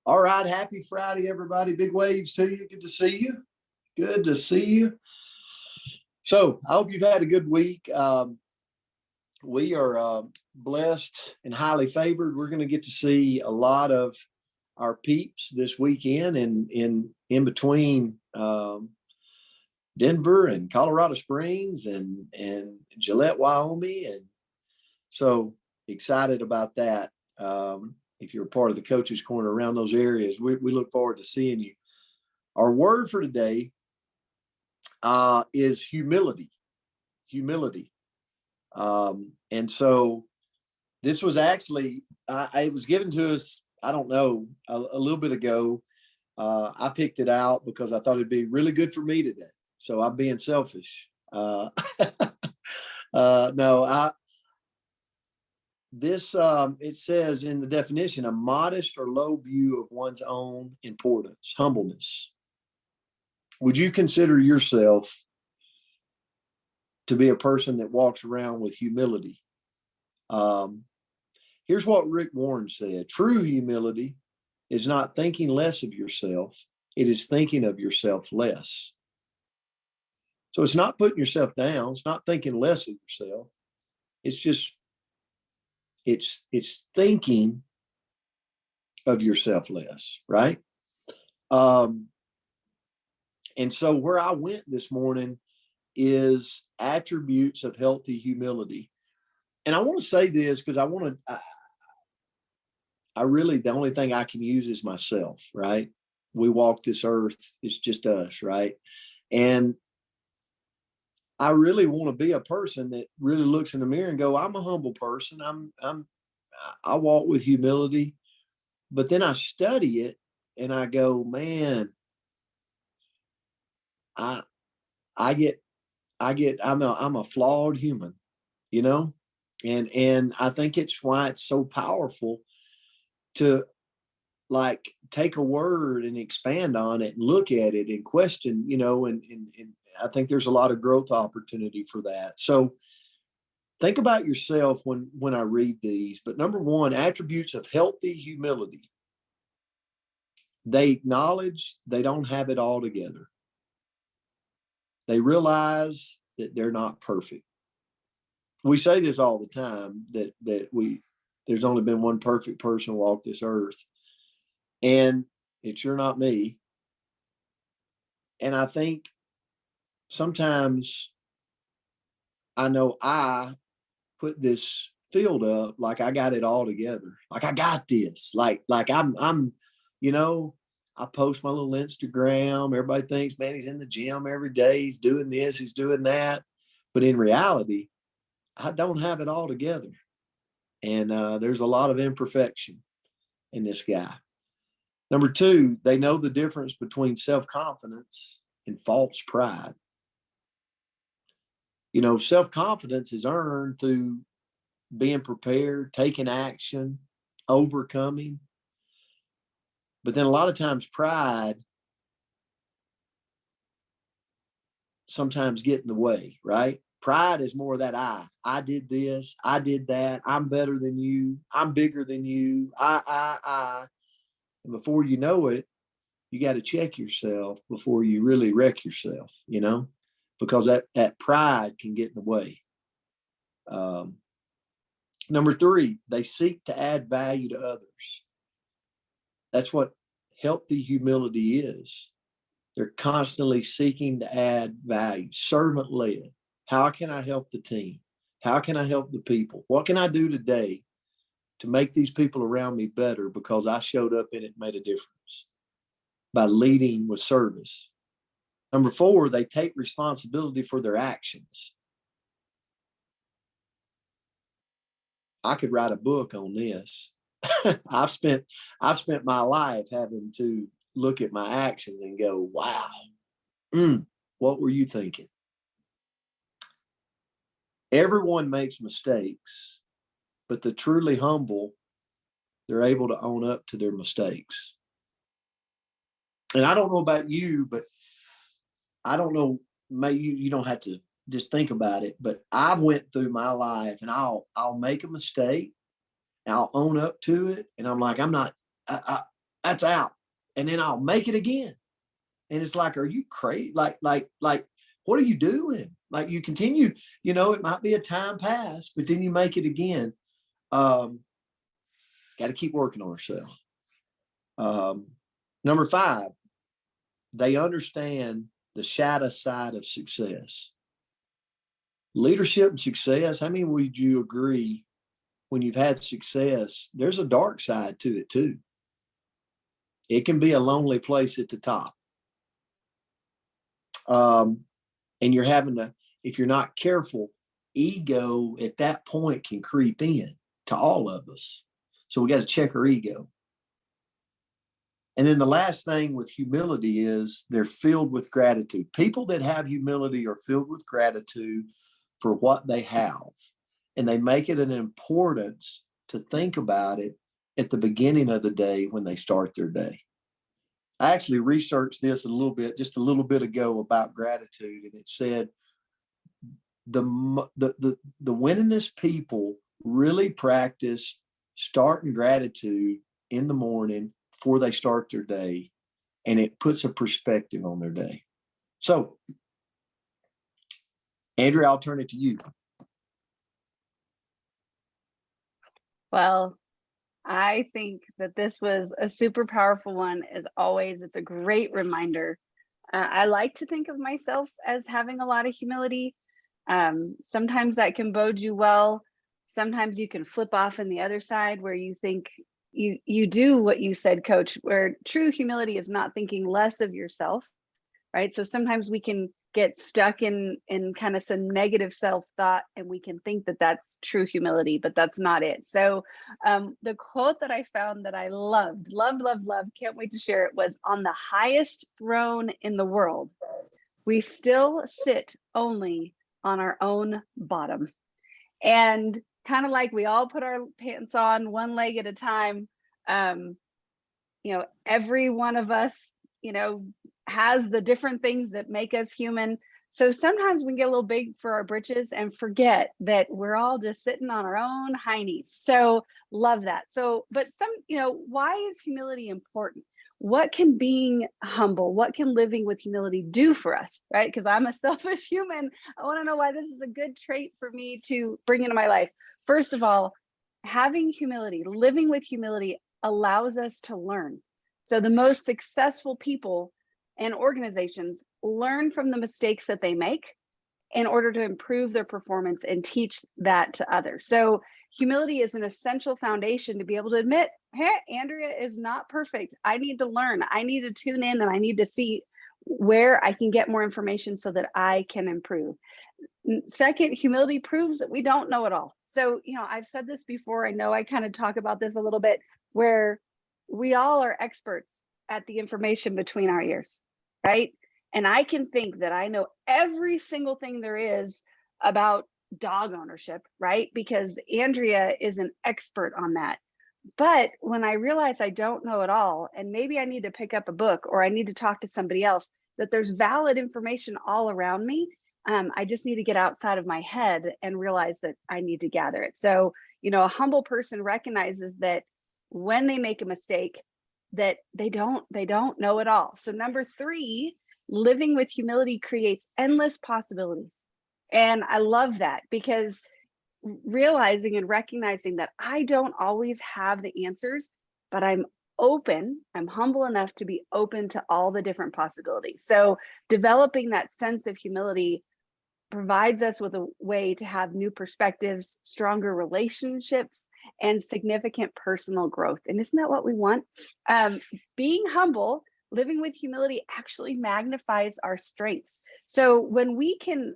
All right. Happy Friday, everybody. Big waves to you. Good to see you. Good to see you. So I hope you've had a good week. We are blessed and highly favored. We're going to get to see a lot of our peeps this weekend and in between Denver and Colorado Springs and Gillette, Wyoming. And so excited about that. If you're a part of the Coaches Corner around those areas, we look forward to seeing you. Our word for today is humility. Humility. And so this was actually, it was given to us, I don't know, a little bit ago. I picked it out because I thought it'd be really good for me today. So I'm being selfish. It says in the definition, a modest or low view of one's own importance, humbleness. Would you consider yourself to be a person that walks around with humility? Here's what Rick Warren said. True humility is not thinking less of yourself. It is thinking of yourself less. So it's not putting yourself down. It's not thinking less of yourself. It's just, it's thinking of yourself less, right? And so where I went this morning is attributes of healthy humility. And I want to say this because I really, the only thing I can use is myself, right? We walk this earth, it's just us, right? And I really want to be a person that really looks in the mirror and go, I'm a humble person. I walk with humility, but then I study it and I go, man, I'm a flawed human, you know? And I think it's why it's so powerful to like take a word and expand on it and look at it and question, and I think there's a lot of growth opportunity for that. So think about yourself when I read these. But number one, attributes of healthy humility. They acknowledge they don't have it all together. They realize that they're not perfect. We say this all the time, that there's only been one perfect person walk this earth. And it's sure not me. And I think sometimes I know I put this field up like I got it all together. Like I got this. Like I'm I post my little Instagram. Everybody thinks, man, he's in the gym every day. He's doing this, he's doing that. But in reality, I don't have it all together. And there's a lot of imperfection in this guy. Number two, they know the difference between self-confidence and false pride. Self-confidence is earned through being prepared, taking action, overcoming. But then a lot of times pride sometimes get in the way, right? Pride is more that I did this, I did that, I'm better than you, I'm bigger than you, I. And before you know it, you got to check yourself before you really wreck yourself, because that pride can get in the way. Number three, they seek to add value to others. That's what healthy humility is. They're constantly seeking to add value, servant-led. How can I help the team? How can I help the people? What can I do today to make these people around me better because I showed up and it made a difference by leading with service? Number four, they take responsibility for their actions. I could write a book on this. I've spent my life having to look at my actions and go, wow, what were you thinking? Everyone makes mistakes, but the truly humble, they're able to own up to their mistakes. And I don't know about you, but I don't know, maybe you don't have to just think about it, but I've went through my life and I'll make a mistake and I'll own up to it. And I'm like, that's out. And then I'll make it again. And it's like, are you crazy? Like, what are you doing? Like, you continue, it might be a time pass, but then you make it again. Got to keep working on ourselves. Number 5, they understand the shadow side of success. Leadership and success, how many would you agree when you've had success, there's a dark side to it too. It can be a lonely place at the top. And you're having to, if you're not careful, ego at that point can creep in to all of us. So we got to check our ego. And then the last thing with humility is they're filled with gratitude. People that have humility are filled with gratitude for what they have. And they make it an importance to think about it at the beginning of the day when they start their day. I actually researched this just a little bit ago about gratitude, and it said the winningest people really practice starting gratitude in the morning before they start their day, and it puts a perspective on their day. So, Andrea, I'll turn it to you. Well, I think that this was a super powerful one. As always, it's a great reminder. I like to think of myself as having a lot of humility. Sometimes that can bode you well. Sometimes you can flip off in the other side where you think you do what you said, Coach, where true humility is not thinking less of yourself, right? So sometimes we can get stuck in kind of some negative self-thought, and we can think that that's true humility, but that's not it. So the quote that I found that I loved, can't wait to share it, was, "On the highest throne in the world, we still sit only on our own bottom." And kind of like we all put our pants on one leg at a time, every one of us, has the different things that make us human. So sometimes we get a little big for our britches and forget that we're all just sitting on our own heinies. So love that. So, but why is humility important? What can being humble, what can living with humility do for us, right? Because I'm a selfish human. I want to know why this is a good trait for me to bring into my life. First of all, having humility, living with humility allows us to learn. So the most successful people and organizations learn from the mistakes that they make in order to improve their performance and teach that to others. So humility is an essential foundation to be able to admit, hey, Andrea is not perfect. I need to learn. I need to tune in, and I need to see where I can get more information so that I can improve. Second, humility proves that we don't know it all. So, I've said this before. I know I kind of talk about this a little bit, where we all are experts at the information between our ears, right? And I can think that I know every single thing there is about dog ownership, right? Because Andrea is an expert on that. But when I realize I don't know it all, and maybe I need to pick up a book or I need to talk to somebody else, that there's valid information all around me. I just need to get outside of my head and realize that I need to gather it. So, a humble person recognizes that when they make a mistake, that they don't know it all. So number 3, living with humility creates endless possibilities. And I love that, because realizing and recognizing that I don't always have the answers, but I'm humble enough to be open to all the different possibilities. So developing that sense of humility provides us with a way to have new perspectives, stronger relationships, and significant personal growth. And isn't that what we want? Being humble, living with humility, actually magnifies our strengths. So when we can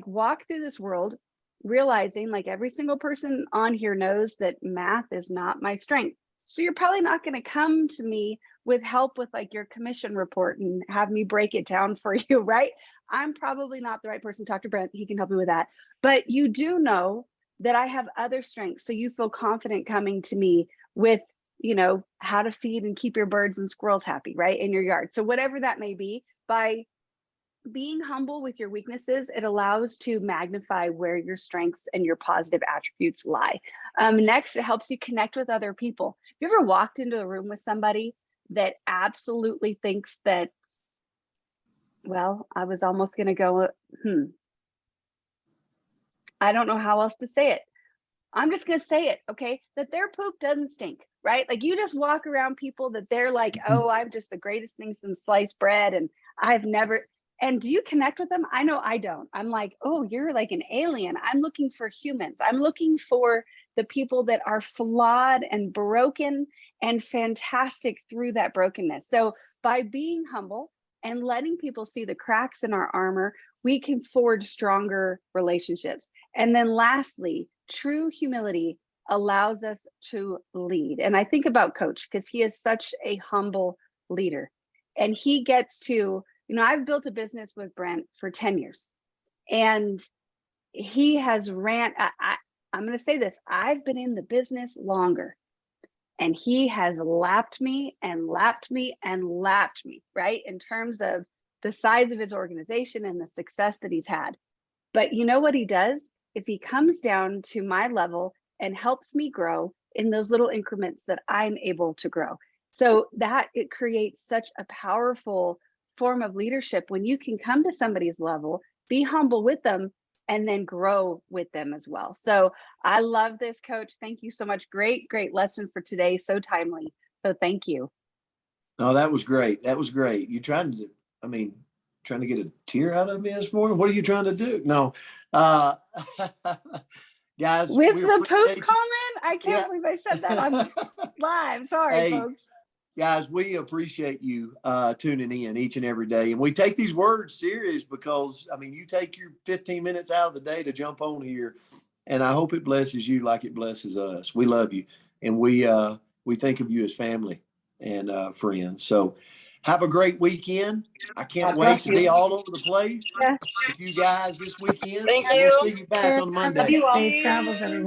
walk through this world realizing, like every single person on here knows, that math is not my strength. So you're probably not going to come to me with help with your commission report and have me break it down for you, right? I'm probably not the right person to talk to. Brent, he can help me with that. But you do know that I have other strengths. So you feel confident coming to me with, how to feed and keep your birds and squirrels happy, right? In your yard. So whatever that may be, by being humble with your weaknesses, it allows to magnify where your strengths and your positive attributes lie. Next, it helps you connect with other people. Have you ever walked into a room with somebody that absolutely thinks that, well, I was almost going to go, I don't know how else to say it. I'm just going to say it, okay? That their poop doesn't stink, right? Like you just walk around people that they're like, oh, I'm just the greatest thing since sliced bread. And I've never, and do you connect with them? I know I don't. I'm like, oh, you're like an alien. I'm looking for humans. I'm looking for the people that are flawed and broken and fantastic through that brokenness. So by being humble and letting people see the cracks in our armor, we can forge stronger relationships. And then lastly, true humility allows us to lead. And I think about Coach because he is such a humble leader. And he gets to, I've built a business with Brent for 10 years. And he has I'm going to say this, I've been in the business longer. And he has lapped me and lapped me and lapped me, right? In terms of the size of his organization and the success that he's had. But you know what he does is he comes down to my level and helps me grow in those little increments that I'm able to grow. So that it creates such a powerful form of leadership when you can come to somebody's level, be humble with them, and then grow with them as well. So I love this, Coach. Thank you so much. Great, great lesson for today. So timely. So thank you. No, that was great. That was great. You trying to get a tear out of me this morning? What are you trying to do? No. Guys, with the poop comment, I can't believe I said that on live. Sorry, folks. Guys, we appreciate you tuning in each and every day. And we take these words serious because, you take your 15 minutes out of the day to jump on here. And I hope it blesses you like it blesses us. We love you. And we think of you as family and friends. So have a great weekend. I can't wait to be all over the place with you guys this weekend. Thank and you. we'll see you back on Monday. Safe travels, everyone.